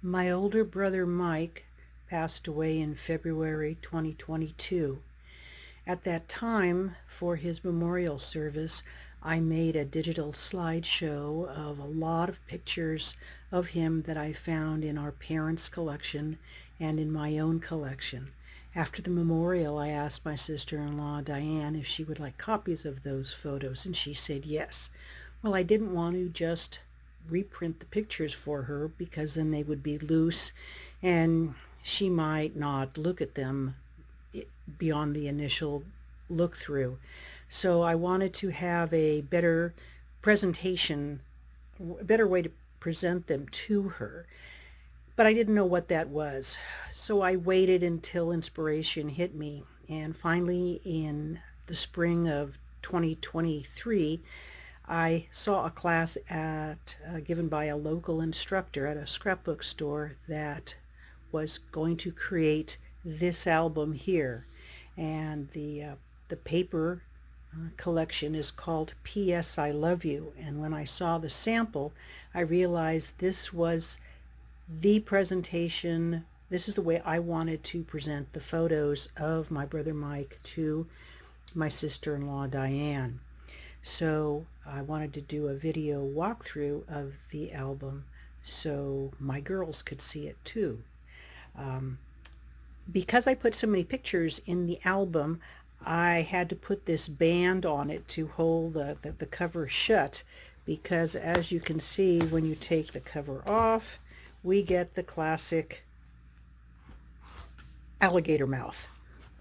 My older brother Mike passed away in February 2022. At that time, for his memorial service, I made a digital slideshow of a lot of pictures of him that I found in our parents' collection and in my own collection. After the memorial, I asked my sister-in-law, Diane, if she would like copies of those photos, and she said yes. Well, I didn't want to just reprint the pictures for her because then they would be loose and she might not look at them beyond the initial look through. So I wanted to have a better presentation, a better way to present them to her. But I didn't know what that was. So I waited until inspiration hit me. And finally, in the spring of 2023, I saw a class given by a local instructor at a scrapbook store that was going to create this album here. And the paper collection is called P.S. I Love You. And when I saw the sample, I realized this was the presentation. This is the way I wanted to present the photos of my brother Mike to my sister-in-law Diane. So I wanted to do a video walkthrough of the album so my girls could see it too. Because I put so many pictures in the album, I had to put this band on it to hold the cover shut, because as you can see, when you take the cover off, we get the classic alligator mouth.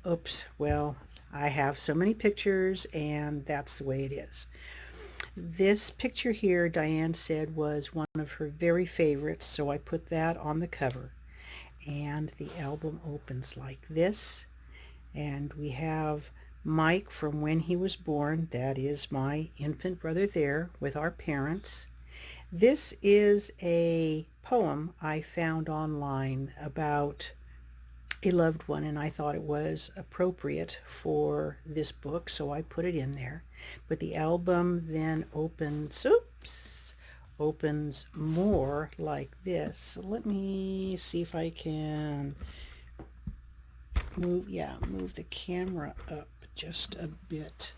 Oops, well, I have so many pictures and that's the way it is. This picture here, Diane said, was one of her very favorites, so I put that on the cover. And the album opens like this. And we have Mike from when he was born. That is my infant brother there with our parents. This is a poem I found online about a loved one, and I thought it was appropriate for this book, so I put it in there. But the album then opens more like this. So let me see if I can move the camera up just a bit.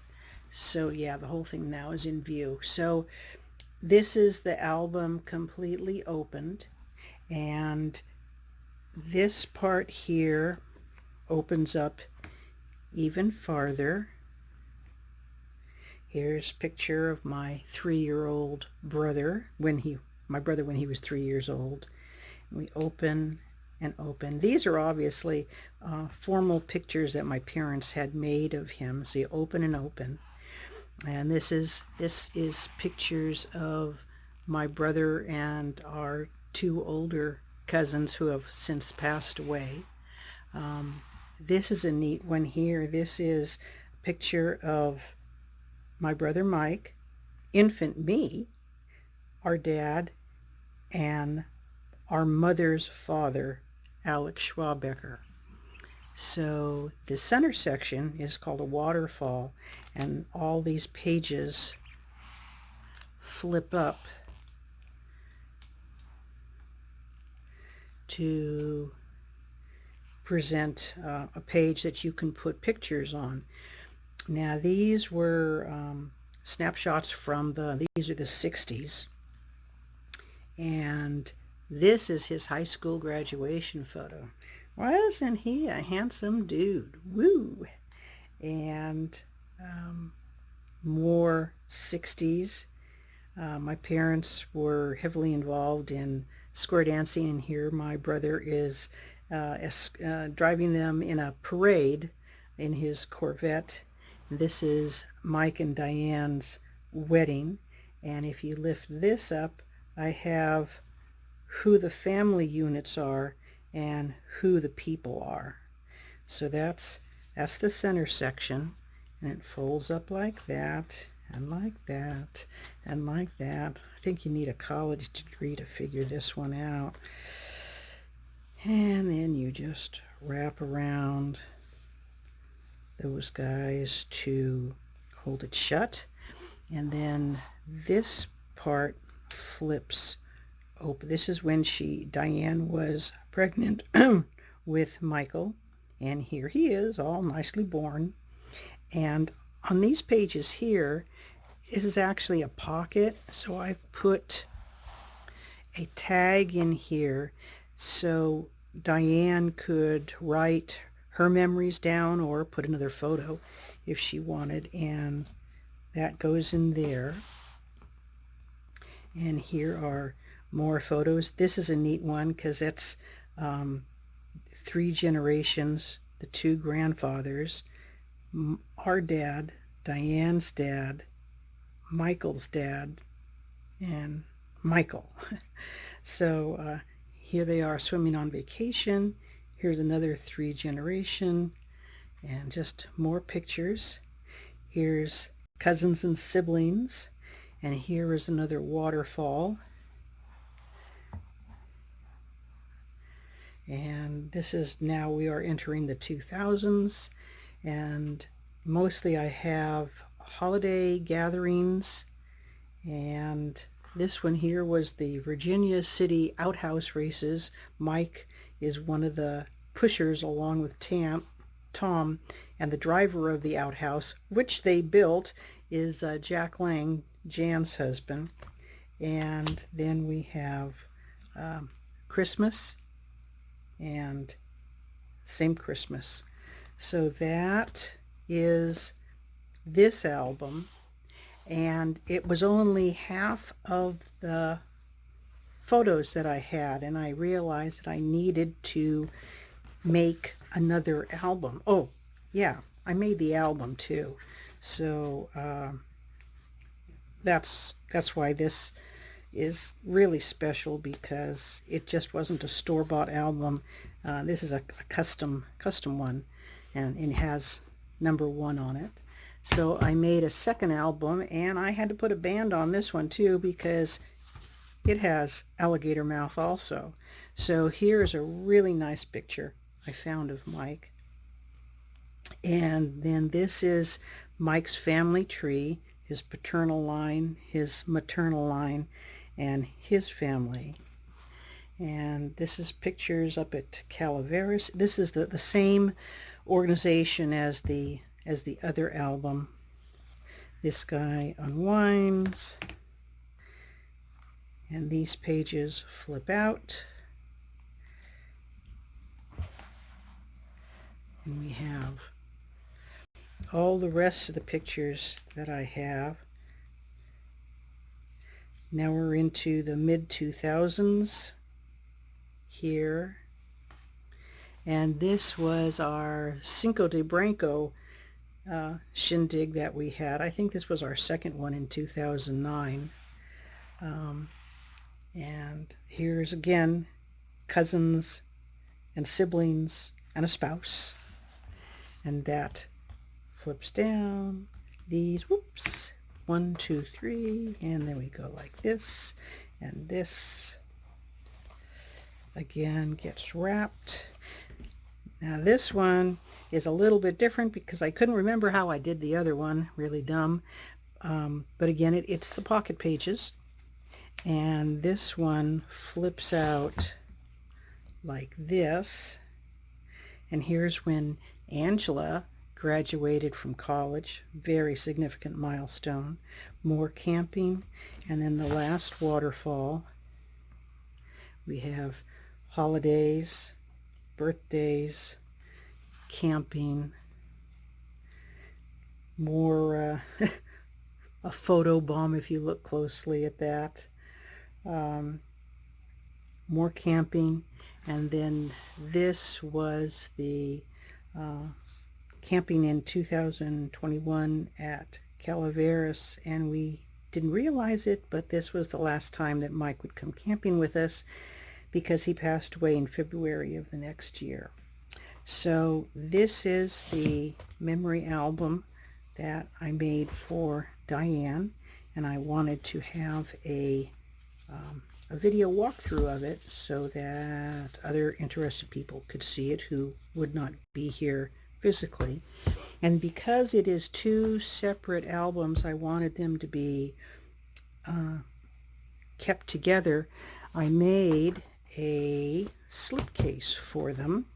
So yeah, the whole thing now is in view. So this is the album completely opened, and this part here opens up even farther. Here's a picture of my 3-year-old brother when he was 3 years old. We open and open. These are obviously formal pictures that my parents had made of him. So you open and open. And this is pictures of my brother and our 2 older cousins who have since passed away. This is a neat one here. This is a picture of my brother Mike, infant me, our dad, and our mother's father, Alex Schwabecker. So the center section is called a waterfall, and all these pages flip up to present a page that you can put pictures on. Now these were snapshots from these are the 60s, and this is his high school graduation photo. Wasn't he a handsome dude? Woo! And more 60s. My parents were heavily involved in square dancing, and here my brother is driving them in a parade in his Corvette. This is Mike and Diane's wedding, and if you lift this up, I have who the family units are and who the people are. So that's the center section, and it folds up like that, and like that, and like that. I think you need a college degree to figure this one out. And then you just wrap around those guys to hold it shut, and then this part flips Oh, this is when Diane was pregnant with Michael, and here he is, all nicely born. And on these pages here, this is actually a pocket, so I've put a tag in here so Diane could write her memories down or put another photo if she wanted, and that goes in there. And here are more photos. This is a neat one because it's 3 generations, the 2 grandfathers, our dad, Diane's dad, Michael's dad, and Michael. So here they are swimming on vacation. Here's another 3 generation, and just more pictures. Here's cousins and siblings, and here is another waterfall. And this is, now we are entering the 2000s, and mostly I have holiday gatherings, and this one here was the Virginia City outhouse races. Mike is one of the pushers along with Tom, and the driver of the outhouse, which they built, is Jack Lang, Jan's husband. And then we have Christmas, and same Christmas. So that is this album, and it was only half of the photos that I had, and I realized that I needed to make another album. Oh yeah, I made the album too, so that's why this is really special, because it just wasn't a store-bought album. This is a custom one, and it has number 1 on it. So I made a second album, and I had to put a band on this one too because it has alligator mouth also. So here's a really nice picture I found of Mike. And then this is Mike's family tree, his paternal line, his maternal line, and his family. And this is pictures up at Calaveras. This is the same organization as the other album. This guy unwinds, and these pages flip out, and we have all the rest of the pictures that I have. Now we're into the mid-2000s here, and this was our Cinco de Branco shindig that we had. I think this was our second one in 2009. And here's again cousins and siblings and a spouse, and that flips down. These, whoops, 1, 2, 3, and then we go like this, and this again gets wrapped. Now this one is a little bit different because I couldn't remember how I did the other one. Really dumb. But again, it's the pocket pages, and this one flips out like this. And here's when Angela graduated from college, very significant milestone. More camping, and then the last waterfall. We have holidays, birthdays, camping, more a photo bomb if you look closely at that, more camping, and then this was the camping in 2021 at Calaveras, and we didn't realize it, but this was the last time that Mike would come camping with us because he passed away in February of the next year. So this is the memory album that I made for Diane, and I wanted to have a video walkthrough of it so that other interested people could see it who would not be here physically. And because it is 2 separate albums, I wanted them to be kept together. I made a slipcase for them.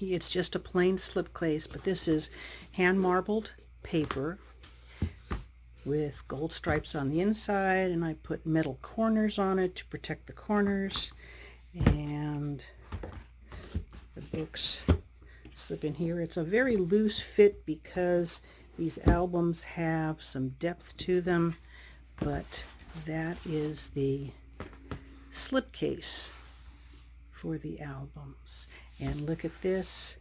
It's just a plain slipcase, but this is hand marbled paper with gold stripes on the inside, and I put metal corners on it to protect the corners, and the books slip in here. It's a very loose fit because these albums have some depth to them, but that is the slipcase for the albums. And look at this.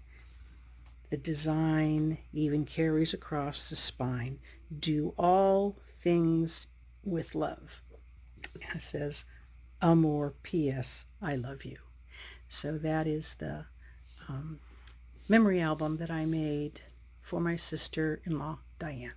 The design even carries across the spine. Do all things with love. It says, Amor P.S. I love you. So that is the memory album that I made for my sister-in-law, Diane.